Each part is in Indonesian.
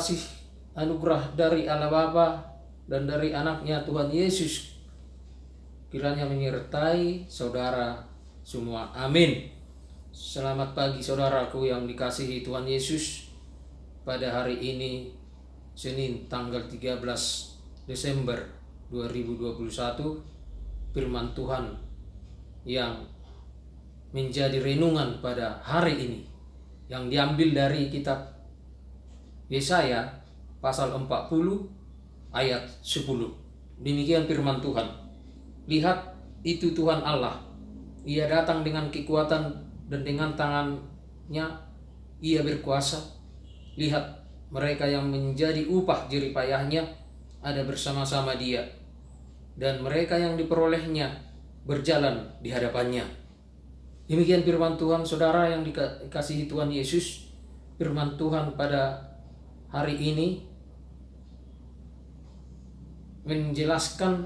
kasih anugerah dari Allah Bapa dan dari anaknya Tuhan Yesus kiranya menyertai saudara semua. Amin. Selamat pagi saudaraku yang dikasihi Tuhan Yesus. Pada hari ini Senin tanggal 13 Desember 2021, firman Tuhan yang menjadi renungan pada hari ini yang diambil dari kitab Yesaya pasal 40 ayat 10. Demikian firman Tuhan. Lihat, itu Tuhan Allah. Ia datang dengan kekuatan dan dengan tangannya ia berkuasa. Lihat, mereka yang menjadi upah jerih payahnya ada bersama-sama dia, dan mereka yang diperolehnya berjalan di hadapannya. Demikian firman Tuhan, saudara yang dikasihi Tuhan Yesus. Firman Tuhan pada hari ini menjelaskan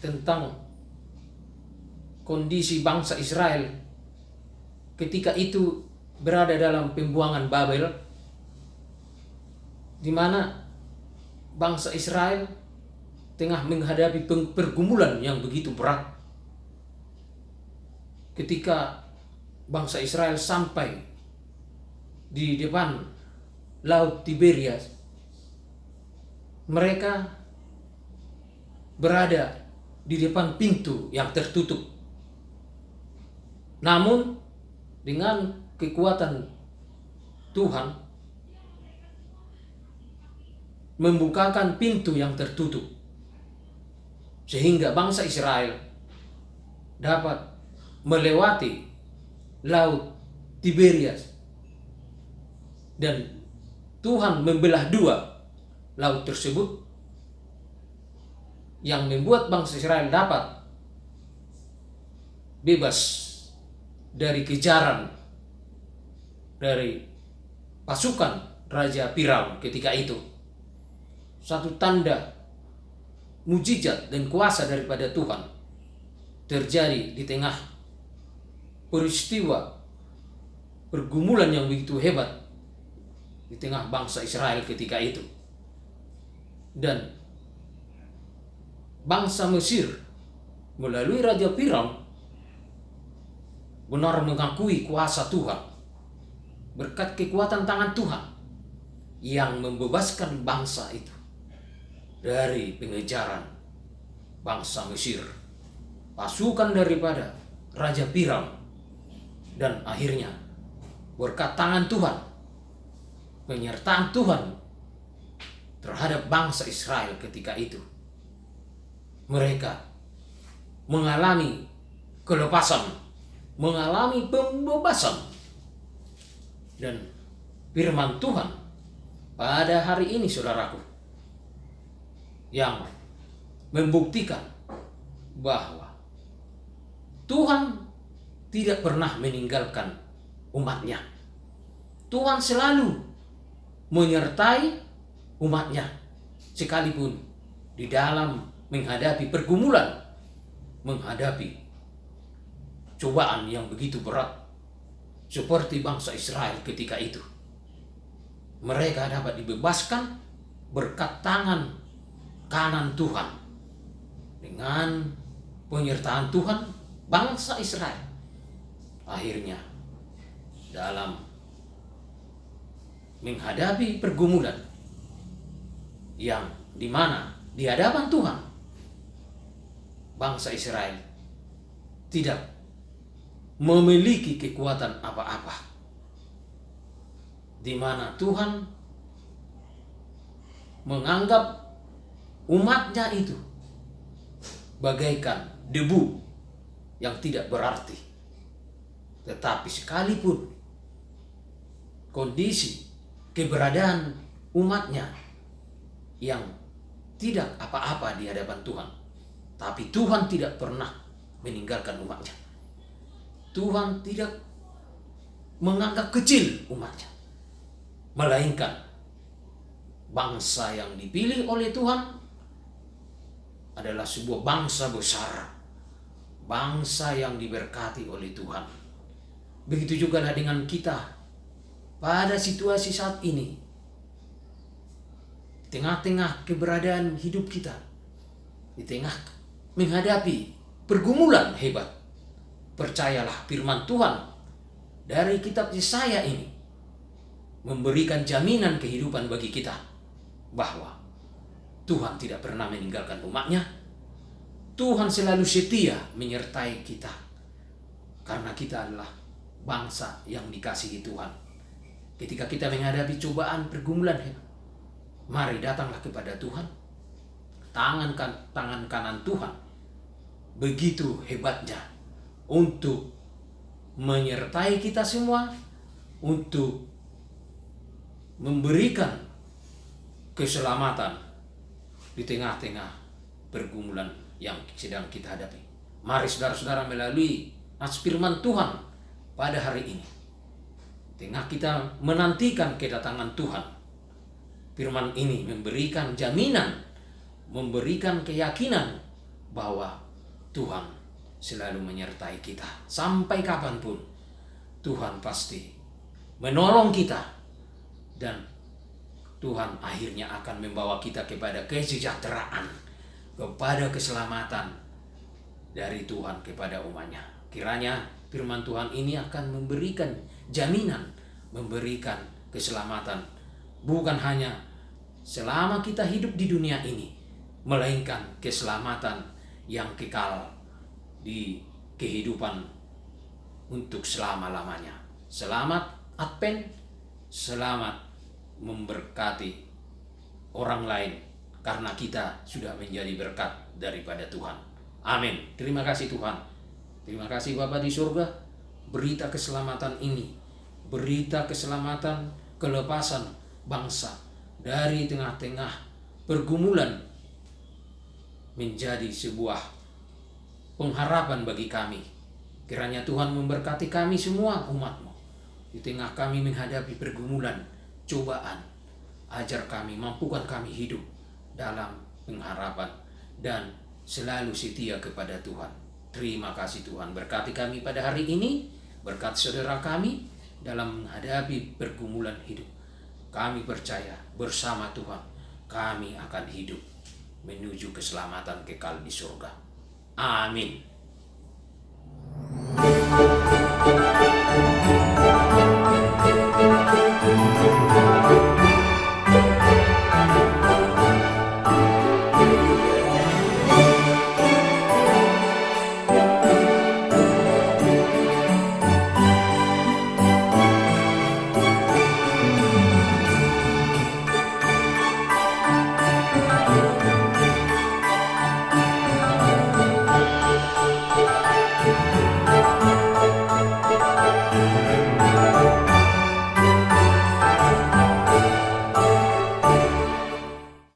tentang kondisi bangsa Israel ketika itu berada dalam pembuangan Babel, di mana bangsa Israel tengah menghadapi pergumulan yang begitu berat. Ketika bangsa Israel sampai di depan Laut Tiberias, mereka berada di depan pintu yang tertutup. Namun dengan kekuatan Tuhan membukakan pintu yang tertutup, sehingga bangsa Israel dapat melewati Laut Tiberias, dan Tuhan membelah dua laut tersebut yang membuat bangsa Israel dapat bebas dari kejaran dari pasukan Raja Firaun ketika itu. Satu tanda mujizat dan kuasa daripada Tuhan terjadi di tengah peristiwa pergumulan yang begitu hebat di tengah bangsa Israel ketika itu. Dan bangsa Mesir melalui Raja Firaun benar mengakui kuasa Tuhan berkat kekuatan tangan Tuhan yang membebaskan bangsa itu dari pengejaran bangsa Mesir, pasukan daripada Raja Firaun. Dan akhirnya berkat tangan Tuhan, penyertaan Tuhan terhadap bangsa Israel ketika itu, mereka mengalami kelepasan, mengalami pembebasan. Dan firman Tuhan pada hari ini, saudaraku, yang membuktikan bahwa Tuhan tidak pernah meninggalkan umatnya. Tuhan selalu menyertai umatnya, sekalipun di dalam menghadapi pergumulan, menghadapi cobaan yang begitu berat, seperti bangsa Israel ketika itu. Mereka dapat dibebaskan berkat tangan kanan Tuhan. Dengan penyertaan Tuhan, bangsa Israel akhirnya dalam menghadapi pergumulan yang dimana di hadapan Tuhan, bangsa Israel tidak memiliki kekuatan apa-apa, di mana Tuhan menganggap umatnya itu bagaikan debu yang tidak berarti. Tetapi sekalipun kondisi keberadaan umatnya yang tidak apa-apa di hadapan Tuhan, tapi Tuhan tidak pernah meninggalkan umatnya. Tuhan tidak menganggap kecil umatnya, melainkan bangsa yang dipilih oleh Tuhan adalah sebuah bangsa besar, bangsa yang diberkati oleh Tuhan. Begitu juga dengan kita pada situasi saat ini. di tengah-tengah keberadaan hidup kita, di tengah menghadapi pergumulan hebat, percayalah firman Tuhan dari kitab Yesaya ini memberikan jaminan kehidupan bagi kita bahwa Tuhan tidak pernah meninggalkan umatnya. Tuhan selalu setia menyertai kita karena kita adalah bangsa yang dikasihi Tuhan. Ketika kita menghadapi cobaan pergumulan, mari datanglah kepada Tuhan. Tangan kanan Tuhan begitu hebatnya untuk menyertai kita semua, untuk memberikan keselamatan di tengah-tengah pergumulan yang sedang kita hadapi. Mari saudara-saudara melalui firman Tuhan pada hari ini, tengah kita menantikan kedatangan Tuhan, firman ini memberikan jaminan, memberikan keyakinan bahwa Tuhan selalu menyertai kita. Sampai kapanpun Tuhan pasti menolong kita, dan Tuhan akhirnya akan membawa kita kepada kesejahteraan, kepada keselamatan dari Tuhan kepada umatnya. Kiranya firman Tuhan ini akan memberikan jaminan, memberikan keselamatan, bukan hanya selama kita hidup di dunia ini, melainkan keselamatan yang kekal di kehidupan untuk selama-lamanya. Selamat Advent, selamat memberkati orang lain karena kita sudah menjadi berkat daripada Tuhan. Amin. Terima kasih Tuhan. Terima kasih Bapa di surga. Berita keselamatan ini, berita keselamatan, kelepasan bangsa dari tengah-tengah pergumulan menjadi sebuah pengharapan bagi kami. Kiranya Tuhan memberkati kami semua umat-Mu. Di tengah kami menghadapi pergumulan, cobaan, ajar kami, mampukan kami hidup dalam pengharapan dan selalu setia kepada Tuhan. Terima kasih Tuhan. Berkati kami pada hari ini, berkati saudara kami dalam menghadapi pergumulan hidup. Kami percaya bersama Tuhan kami akan hidup menuju keselamatan kekal di surga. Amin.